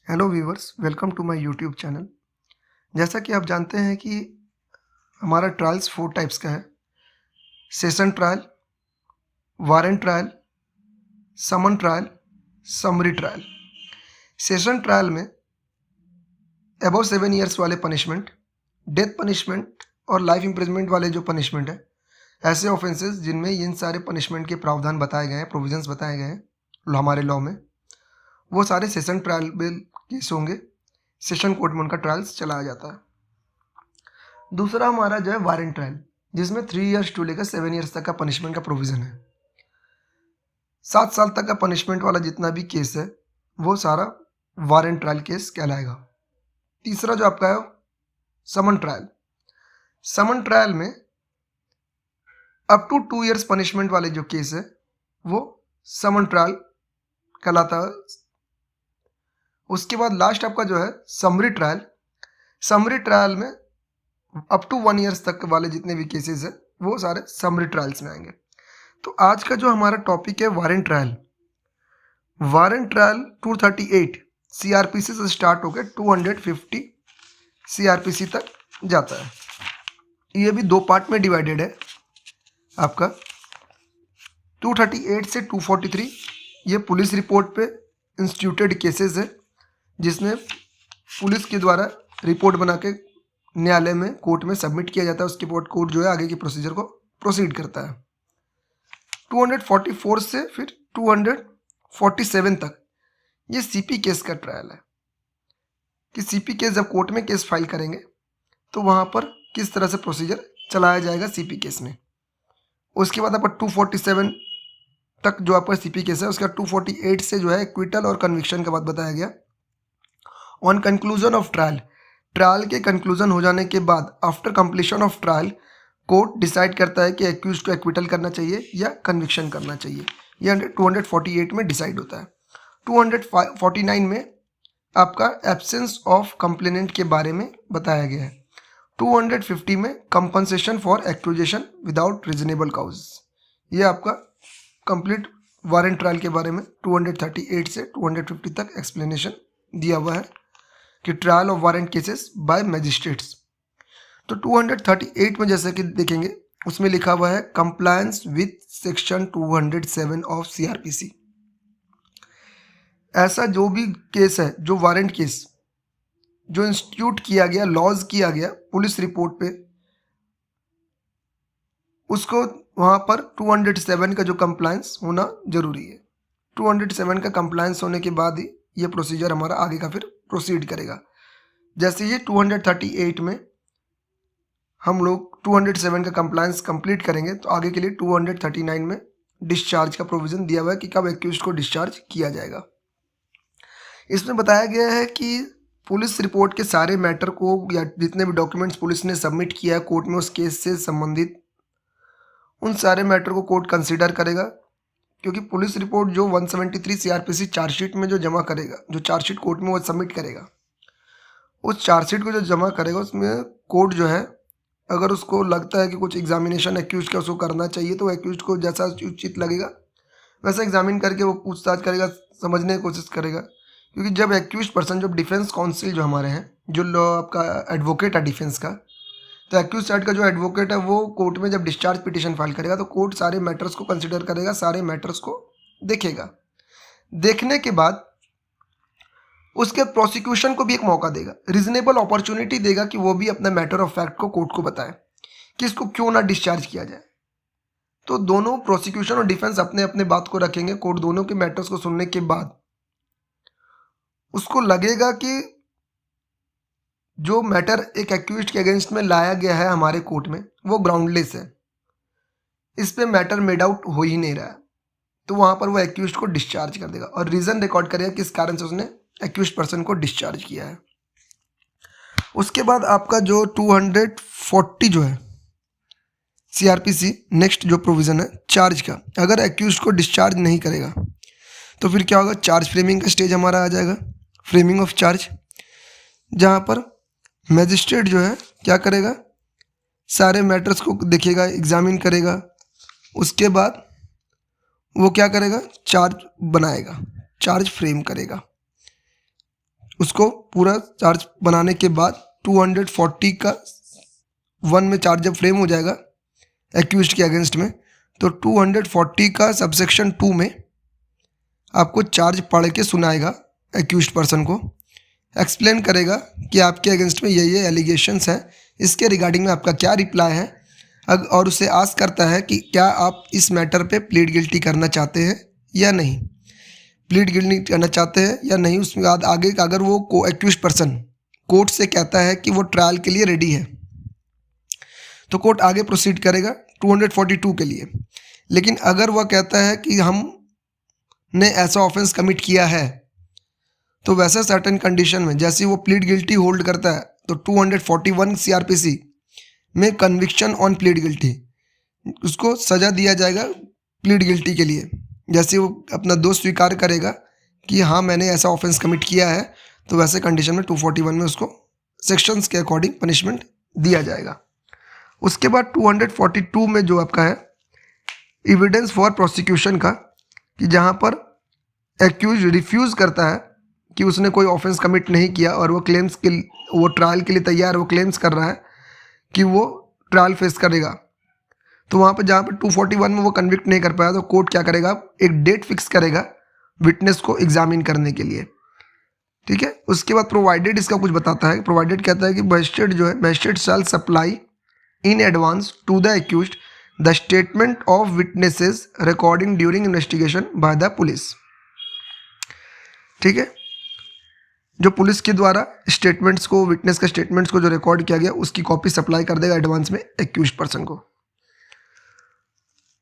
Hello viewers, welcome to my YouTube channel. जैसा कि आप जानते हैं कि हमारा ट्रायल्स 4 टाइप्स का है। Session trial, warrant trial, summon trial, summary trial. Session trial में अबव 7 इयर्स वाले पनिशमेंट, डेथ पनिशमेंट और लाइफ इम्प्रिजमेंट वाले जो पनिशमेंट है, ऐसे ऑफेंसेस जिनमें इन सारे पनिशमेंट के प्रावधान बताए गए हैं, प्रोविजंस बताए गए हैं हमारे लॉ में, वो सारे सेशन ट्रायल में केस होंगे। सेशन कोर्ट में उनका ट्रायल्स चलाया जाता है। दूसरा हमारा जो है वारंट ट्रायल, जिसमें 3 इयर्स टू लेकर 7 इयर्स तक का पनिशमेंट का प्रोविजन है। 7 साल तक का पनिशमेंट वाला जितना भी केस है वो सारा वारंट ट्रायल केस कहलाएगा। तीसरा जो आपका है समन ट्रायल। समन ट्रायल में अप टू 2 इयर्स पनिशमेंट वाले जो केस है वो समन ट्रायल कहलाता है। उसके बाद लास्ट आपका जो है समरी ट्रायल। समरी ट्रायल में अप टू 1 इयर्स तक वाले जितने भी केसेस है वो सारे समरी ट्रायल्स में आएंगे। तो आज का जो हमारा टॉपिक है warrant trial. Warrant trial 238 CrPC से स्टार्ट होकर 250 सीआरपीसी तक जाता है। ये भी 2 पार्ट में डिवाइडेड है। आपका 238 से 243 ये पुलिस रिपोर्ट पे इंस्टीट्यूटेड केसेस है, जिसमें पुलिस के द्वारा रिपोर्ट बना के न्यायालय में, कोर्ट में सबमिट किया जाता है। उसके बाद कोर्ट जो है आगे की प्रोसीजर को प्रोसीड करता है। 244 से फिर 247 तक ये सीपी केस का ट्रायल है कि सीपी केस जब कोर्ट में केस फाइल करेंगे तो वहाँ पर किस तरह से प्रोसीजर चलाया जाएगा सीपी केस में। उसके बाद आपका 247 तक जो आपका सीपी केस है, उसका 248 से जो है एक्विटल और कन्विक्शन का बात बताया गया। On conclusion of trial, trial के कंक्लूजन हो जाने के बाद after completion of trial court decide करता है कि एक्यूज को एक्विटल करना चाहिए या कन्विक्शन करना चाहिए। ये 248 में डिसाइड होता है। 249 में आपका एब्सेंस ऑफ कंप्लेनेंट के बारे में बताया गया है। 250 में compensation for accusation without reasonable cause. ये आपका कंप्लीट वारंट ट्रायल के बारे में 238 से 250 तक एक्सप्लेनेशन दिया हुआ है कि trial of warrant cases bye magistrates. तो 238 में जैसे कि देखेंगे उसमें लिखा हुआ है compliance with section 207 of CrPC. ऐसा जो भी केस है, जो वारंट केस जो इंस्टीट्यूट किया गया, लॉज किया गया पुलिस रिपोर्ट पे, उसको वहाँ पर 207 का जो कंप्लायंस होना जरूरी है। 207 का कंप्लायंस होने के बाद ही ये प्रोसीजर हमारा आगे का फिर प्रोसीड करेगा। जैसे ये 238 में हम लोग 207 का कंप्लायंस कंप्लीट करेंगे तो आगे के लिए 239 में डिस्चार्ज का प्रोविज़न दिया हुआ है कि कब एक्यूज्ड को डिस्चार्ज किया जाएगा। इसमें बताया गया है कि पुलिस रिपोर्ट के सारे मैटर को या जितने भी डॉक्यूमेंट्स पुलिस ने सबमिट किया है कोर्ट में उस केस से संबंधित, उन सारे मैटर को कोर्ट कंसिडर करेगा। क्योंकि पुलिस रिपोर्ट जो 173 सीआरपीसी चार्जशीट में जो जमा करेगा, जो चार्जशीट कोर्ट में वो सबमिट करेगा, उस चार्जशीट को जो जमा करेगा उसमें कोर्ट जो है अगर उसको लगता है कि कुछ एग्जामिनेशन एक्यूज का उसको करना चाहिए तो एक्यूज को जैसा उचित लगेगा वैसा एग्जामिन करके वो पूछताछ करेगा, समझने की कोशिश करेगा। क्योंकि जब एक्यूज पर्सन, जब डिफेंस काउंसिल जो हमारे हैं, जो लॉ आपका एडवोकेट है डिफेंस का, तो एक्यूज साइड का जो एडवोकेट है वो कोर्ट में जब डिस्चार्ज पिटीशन फाइल करेगा तो कोर्ट सारे मैटर्स को कंसिडर करेगा, सारे मैटर्स को देखेगा। देखने के बाद उसके प्रोसिक्यूशन को भी एक मौका देगा, रीजनेबल अपॉर्चुनिटी देगा कि वो भी अपना मैटर ऑफ फैक्ट को कोर्ट को बताए कि इसको क्यों ना डिस्चार्ज किया जाए। तो दोनों प्रोसिक्यूशन और डिफेंस अपने अपने बात को रखेंगे। कोर्ट दोनों के मैटर्स को सुनने के बाद उसको लगेगा कि जो मैटर एक एक्यूज्ड के अगेंस्ट में लाया गया है हमारे कोर्ट में वो ग्राउंडलेस है, इस पे मैटर मेड आउट हो ही नहीं रहा है, तो वहां पर वो एक्यूज्ड को डिस्चार्ज कर देगा और रीजन रिकॉर्ड करेगा किस कारण से उसने एक्यूज्ड पर्सन को डिस्चार्ज किया है। उसके बाद आपका जो 240 जो है सीआरपीसी, नेक्स्ट जो प्रोविजन है चार्ज का, अगर एक्यूज्ड को डिस्चार्ज नहीं करेगा तो फिर क्या होगा, चार्ज फ्रेमिंग का स्टेज हमारा आ जाएगा, फ्रेमिंग ऑफ चार्ज, जहाँ पर मैजिस्ट्रेट जो है क्या करेगा, सारे मैटर्स को देखेगा, एग्जामिन करेगा, उसके बाद वो क्या करेगा, चार्ज बनाएगा, चार्ज फ्रेम करेगा। उसको पूरा चार्ज बनाने के बाद 240 का 1 में चार्ज जब फ्रेम हो जाएगा एक्यूज्ड के अगेंस्ट में, तो 240 का सबसेक्शन 2 में आपको चार्ज पढ़ के सुनाएगा, एक्यूज्ड पर्सन को एक्सप्लेन करेगा कि आपके अगेंस्ट में ये एलिगेशंस हैं, इसके रिगार्डिंग में आपका क्या रिप्लाई है, और उसे आस्क करता है कि क्या आप इस मैटर पे प्लीड गिल्टी करना चाहते हैं या नहीं, प्लीड गिल्टी करना चाहते हैं या नहीं। उसके बाद आगे अगर वो एक्यूज्ड पर्सन कोर्ट से कहता है कि वो ट्रायल के लिए रेडी है, तो कोर्ट आगे प्रोसीड करेगा 242 के लिए। लेकिन अगर वह कहता है कि हमने ऐसा ऑफेंस कमिट किया है, तो वैसे सर्टेन कंडीशन में जैसे वो प्लीड गिल्टी होल्ड करता है, तो 241 CRPC में कन्विक्शन ऑन प्लीड गिल्टी, उसको सज़ा दिया जाएगा प्लीड गिल्टी के लिए। जैसे वो अपना दोष स्वीकार करेगा कि हाँ मैंने ऐसा ऑफेंस कमिट किया है, तो वैसे कंडीशन में 241 में उसको सेक्शंस के अकॉर्डिंग पनिशमेंट दिया जाएगा। उसके बाद 242 में जो आपका है एविडेंस फॉर प्रोसिक्यूशन का, कि जहाँ पर एक्यूज रिफ्यूज़ करता है कि उसने कोई ऑफेंस कमिट नहीं किया और वो क्लेम्स के वो ट्रायल के लिए तैयार, वो क्लेम्स कर रहा है कि वो ट्रायल फेस करेगा, तो वहाँ पर जहाँ पर 241 में वो कन्विक्ट नहीं कर पाया, तो कोर्ट क्या करेगा, एक डेट फिक्स करेगा विटनेस को एग्जामिन करने के लिए। ठीक है। उसके बाद प्रोवाइडेड इसका कुछ बताता है। प्रोवाइडेड कहता है कि मजिस्ट्रेट जो है, magistrate shall supply in advance to the accused the statement of witnesses recording during investigation by the police। ठीक है। जो पुलिस के द्वारा स्टेटमेंट्स को, विटनेस के स्टेटमेंट्स को जो रिकॉर्ड किया गया, उसकी कॉपी सप्लाई कर देगा एडवांस में एक्यूज्ड पर्सन को।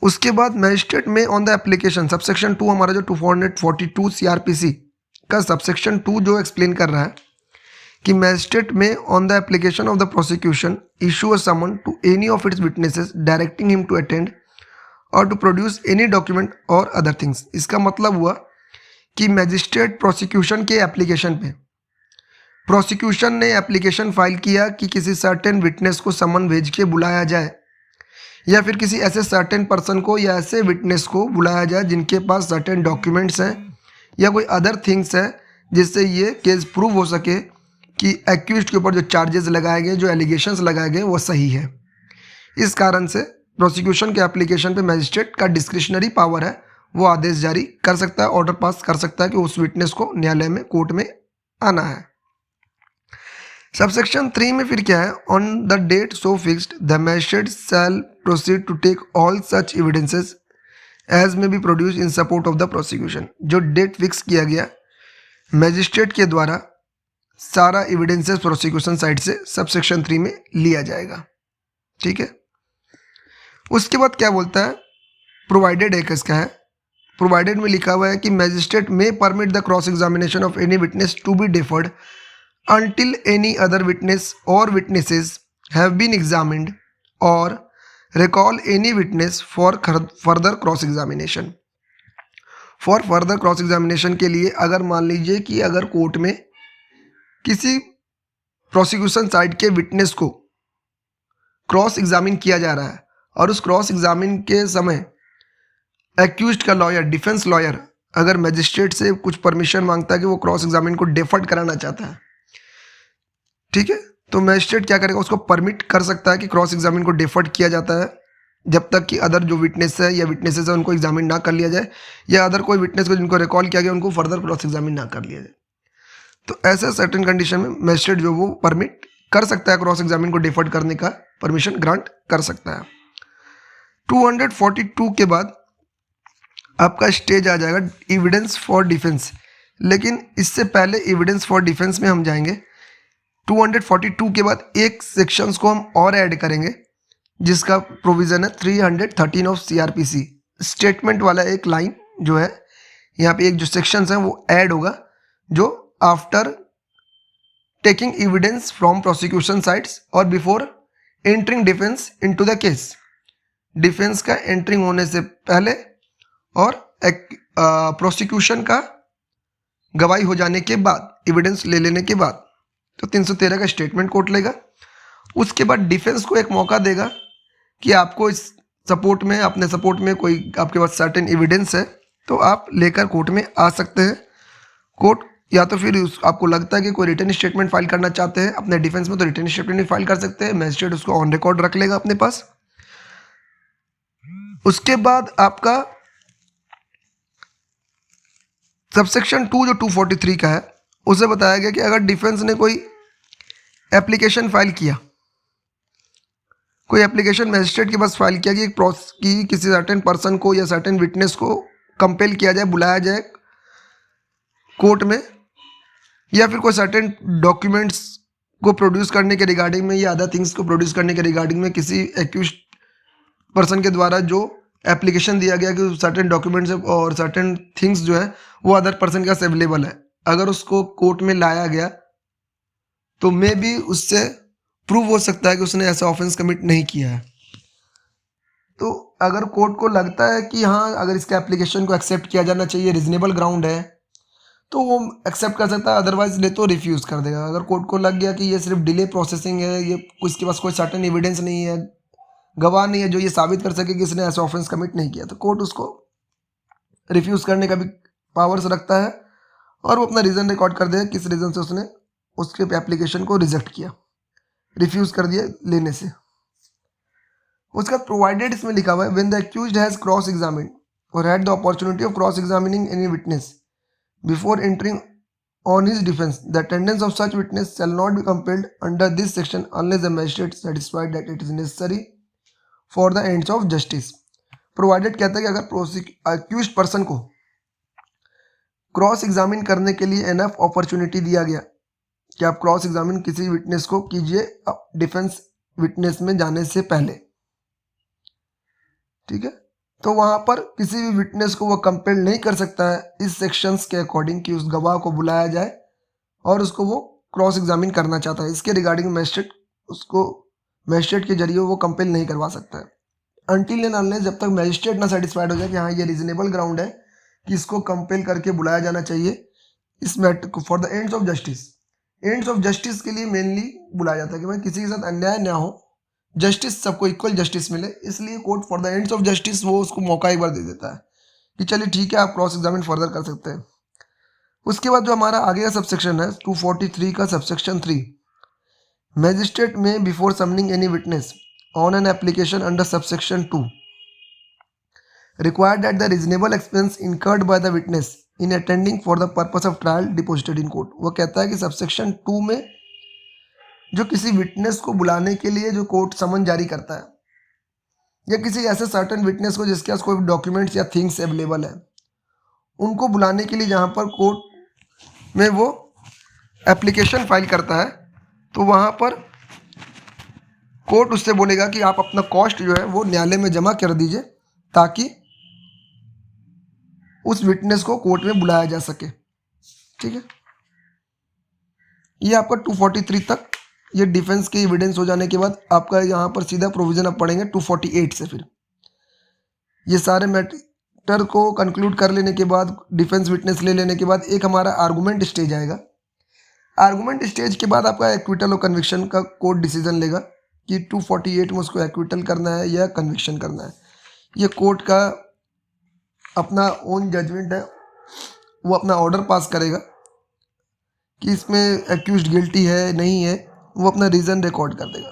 उसके बाद magistrate may on the application subsection 2, हमारा जो 242 CRPC का सबसेक्शन 2 जो एक्सप्लेन कर रहा है कि magistrate may on the application of the prosecution issue a summon to any of its witnesses directing him to attend और टू प्रोड्यूस एनी डॉक्यूमेंट और अदर थिंग्स। इसका मतलब हुआ कि मजिस्ट्रेट प्रोसिक्यूशन के एप्लीकेशन पे, प्रोसिक्यूशन ने एप्लीकेशन फाइल किया कि किसी सर्टेन विटनेस को समन भेज के बुलाया जाए, या फिर किसी ऐसे सर्टेन पर्सन को या ऐसे विटनेस को बुलाया जाए जिनके पास सर्टेन डॉक्यूमेंट्स हैं या कोई अदर थिंग्स हैं जिससे ये केस प्रूव हो सके कि एक्यूज्ड के ऊपर जो चार्जेस लगाए गए, जो एलिगेशंस लगाए गए, वो सही है। इस कारण से प्रोसिक्यूशन के एप्लीकेशन पे मजिस्ट्रेट का डिस्क्रिशनरी पावर है, वो आदेश जारी कर सकता है, ऑर्डर पास कर सकता है कि उस विटनेस को न्यायालय में, कोर्ट में आना है। सबसेक्शन 3 में फिर क्या है, on the date so fixed the magistrate shall proceed to take all such evidences as may be produce in support of the prosecution. जो डेट फिक्स किया गया मजिस्ट्रेट के द्वारा, सारा एविडेंसेस प्रोसिक्यूशन साइड से सबसेक्शन 3 में लिया जाएगा। ठीक है। उसके बाद क्या बोलता है, प्रोवाइडेड एक इसका है, प्रोवाइडेड में लिखा हुआ है कि magistrate may permit the cross examination of any witness to be deferred until any other witness or witnesses have been examined or recall any witness for further cross examination। for further cross examination के लिए अगर मान लीजिए कि अगर court में किसी prosecution side के विटनेस को क्रॉस एग्जामिन किया जा रहा है और उस क्रॉस एग्जामिन के समय एक्यूज्ड का लॉयर, डिफेंस लॉयर अगर मैजिस्ट्रेट से कुछ परमिशन मांगता है कि वो क्रॉस एग्जामिन को डेफर्ड कराना चाहता है, ठीक है, तो मैजिस्ट्रेट क्या करेगा, उसको परमिट कर सकता है कि क्रॉस एग्जामिन को डेफर्ड किया जाता है जब तक कि अदर जो विटनेस है या विटनेसेस है उनको एग्जामिन ना कर लिया जाए, या अदर कोई विटनेस को जिनको रिकॉल किया गया उनको फर्दर क्रॉस एग्जामिन ना कर लिया जाए। तो ऐसे सर्टेन कंडीशन में मैजिस्ट्रेट जो वो परमिट कर सकता है, क्रॉस एग्जामिन को डिफर्ड करने का परमिशन ग्रांट कर सकता है। 242 के बाद आपका स्टेज आ जाएगा एविडेंस फॉर डिफेंस, लेकिन इससे पहले एविडेंस फॉर डिफेंस में हम जाएंगे 242 के बाद एक सेक्शंस को हम और ऐड करेंगे जिसका प्रोविज़न है 313 ऑफ CRPC। स्टेटमेंट वाला एक लाइन जो है यहाँ पे, एक जो सेक्शंस है वो ऐड होगा, जो after taking evidence from prosecution sides और before entering defence into the case, defence का एंटरिंग होने से पहले और प्रोसिक्यूशन का गवाही हो जाने के बाद, एविडेंस ले लेने के बाद, तो 313 का स्टेटमेंट कोर्ट लेगा। उसके बाद डिफेंस को एक मौका देगा कि आपको इस सपोर्ट में, अपने सपोर्ट में कोई आपके पास सर्टेन एविडेंस है तो आप लेकर कोर्ट में आ सकते हैं। कोर्ट या तो फिर आपको लगता है कि कोई रिटर्न स्टेटमेंट फाइल करना चाहते हैं अपने डिफेंस में, तो रिटर्न स्टेटमेंट भी फाइल कर सकते हैं। मैजिस्ट्रेट उसको ऑन रिकॉर्ड रख लेगा अपने पास। उसके बाद आपका सबसेक्शन 2 जो 243 का है, उसे बताया गया कि अगर डिफेंस ने कोई एप्लीकेशन फाइल किया, कोई एप्लीकेशन मैजिस्ट्रेट के पास फाइल किया कि किसी सर्टेन पर्सन को या सर्टेन विटनेस को कंपेल किया जाए, बुलाया जाए कोर्ट में, या फिर कोई सर्टेन डॉक्यूमेंट्स को प्रोड्यूस करने के रिगार्डिंग में या अदर थिंग्स को प्रोड्यूस करने के रिगार्डिंग में किसी एक्यूज पर्सन के द्वारा जो एप्लीकेशन दिया गया कि सर्टेन डॉक्यूमेंट्स और सर्टेन थिंग्स जो है वो अदर पर्सन के पास अवेलेबल है, अगर उसको कोर्ट में लाया गया तो मे भी उससे प्रूव हो सकता है कि उसने ऐसा ऑफेंस कमिट नहीं किया है। तो अगर कोर्ट को लगता है कि हाँ, अगर इसके एप्लीकेशन को एक्सेप्ट किया जाना चाहिए, रीजनेबल ग्राउंड है, तो वो एक्सेप्ट कर सकता है, अदरवाइज नहीं तो रिफ्यूज़ कर देगा। अगर कोर्ट को लग गया कि ये सिर्फ डिले प्रोसेसिंग है, ये इसके पास कोई सर्टेन एविडेंस नहीं है, गवाह नहीं है जो ये साबित कर सके कि इसने ऐसा ऑफेंस कमिट नहीं किया, तो कोर्ट उसको रिफ्यूज़ करने का भी पावर्स रखता है और वो अपना रीज़न रिकॉर्ड कर देगा किस रीज़न से उसने उसके एप्लीकेशन को रिजेक्ट किया, रिफ्यूज़ कर दिया लेने से। उसका प्रोवाइडेड इसमें लिखा हुआ है when the accused has cross examined और had the opportunity of cross examining any witness before entering on his defense, the attendance of such witness shall not be compelled under this section unless the magistrate satisfied that it is necessary for the ends of justice. Provided कहता है कि अगर accused person को cross examine करने के लिए enough opportunity दिया गया कि आप क्रॉस एग्जामिन किसी विटनेस को कीजिए डिफेंस विटनेस में जाने से पहले, ठीक है, तो वहां पर किसी भी विटनेस को वो कंपेल नहीं कर सकता है इस सेक्शंस के अकॉर्डिंग कि उस गवाह को बुलाया जाए और उसको वो क्रॉस एग्जामिन करना चाहता है। इसके रिगार्डिंग मैजिस्ट्रेट के जरिए वो कंपेल नहीं करवा सकता है अनटिल एंड अनलेस, जब तक मैजिस्ट्रेट ना सेटिस्फाइड हो जाए कि हाँ ये रीजनेबल ग्राउंड है कि इसको कंपेल करके बुलाया जाना चाहिए इस मैटर को for the ends of justice. Ends of justice के लिए मेनली बुलाया जाता है कि भाई किसी के साथ अन्याय ना हो, जस्टिस सबको इक्वल जस्टिस मिले, इसलिए court for the ends of justice वो उसको मौका एक बार दे देता है कि चलिए ठीक है आप क्रॉस एग्जामिन फर्दर कर सकते हैं। उसके बाद जो हमारा आगे का सबसेक्शन है 243 का सबसेक्शन 3, मैजिस्ट्रेट में before summoning any witness on an application under subsection 2 required that the reasonable expense incurred by the witness in attending for the purpose of trial deposited in court. वो कहता है कि subsection 2 में जो किसी witness को बुलाने के लिए जो कोर्ट समन जारी करता है या किसी ऐसे सर्टेन विटनेस को जिसके पास कोई डॉक्यूमेंट्स या थिंग्स अवेलेबल है, उनको बुलाने के लिए जहाँ पर कोर्ट में वो एप्लीकेशन फाइल करता है, तो वहाँ पर कोर्ट उससे बोलेगा कि आप अपना कॉस्ट जो है वो न्यायालय में जमा कर दीजिए ताकि उस विटनेस को कोर्ट में बुलाया जा सके, ठीक है। ये आपका 243 तक ये डिफेंस के एविडेंस हो जाने के बाद आपका यहाँ पर सीधा प्रोविजन अब पढ़ेंगे 248 से। फिर ये सारे मैटर को कंक्लूड कर लेने के बाद, डिफेंस विटनेस ले लेने के बाद एक हमारा आर्गूमेंट स्टेज आएगा। आर्गूमेंट स्टेज के बाद आपका एक्विटल और कन्विक्शन का कोर्ट डिसीजन लेगा कि 248 में उसको एक्विटल करना है या कन्विक्शन करना है। ये कोर्ट का अपना ओन जजमेंट है, वो अपना ऑर्डर पास करेगा कि इसमें एक्यूज्ड गिल्टी है नहीं है, वो अपना रीज़न रिकॉर्ड कर देगा।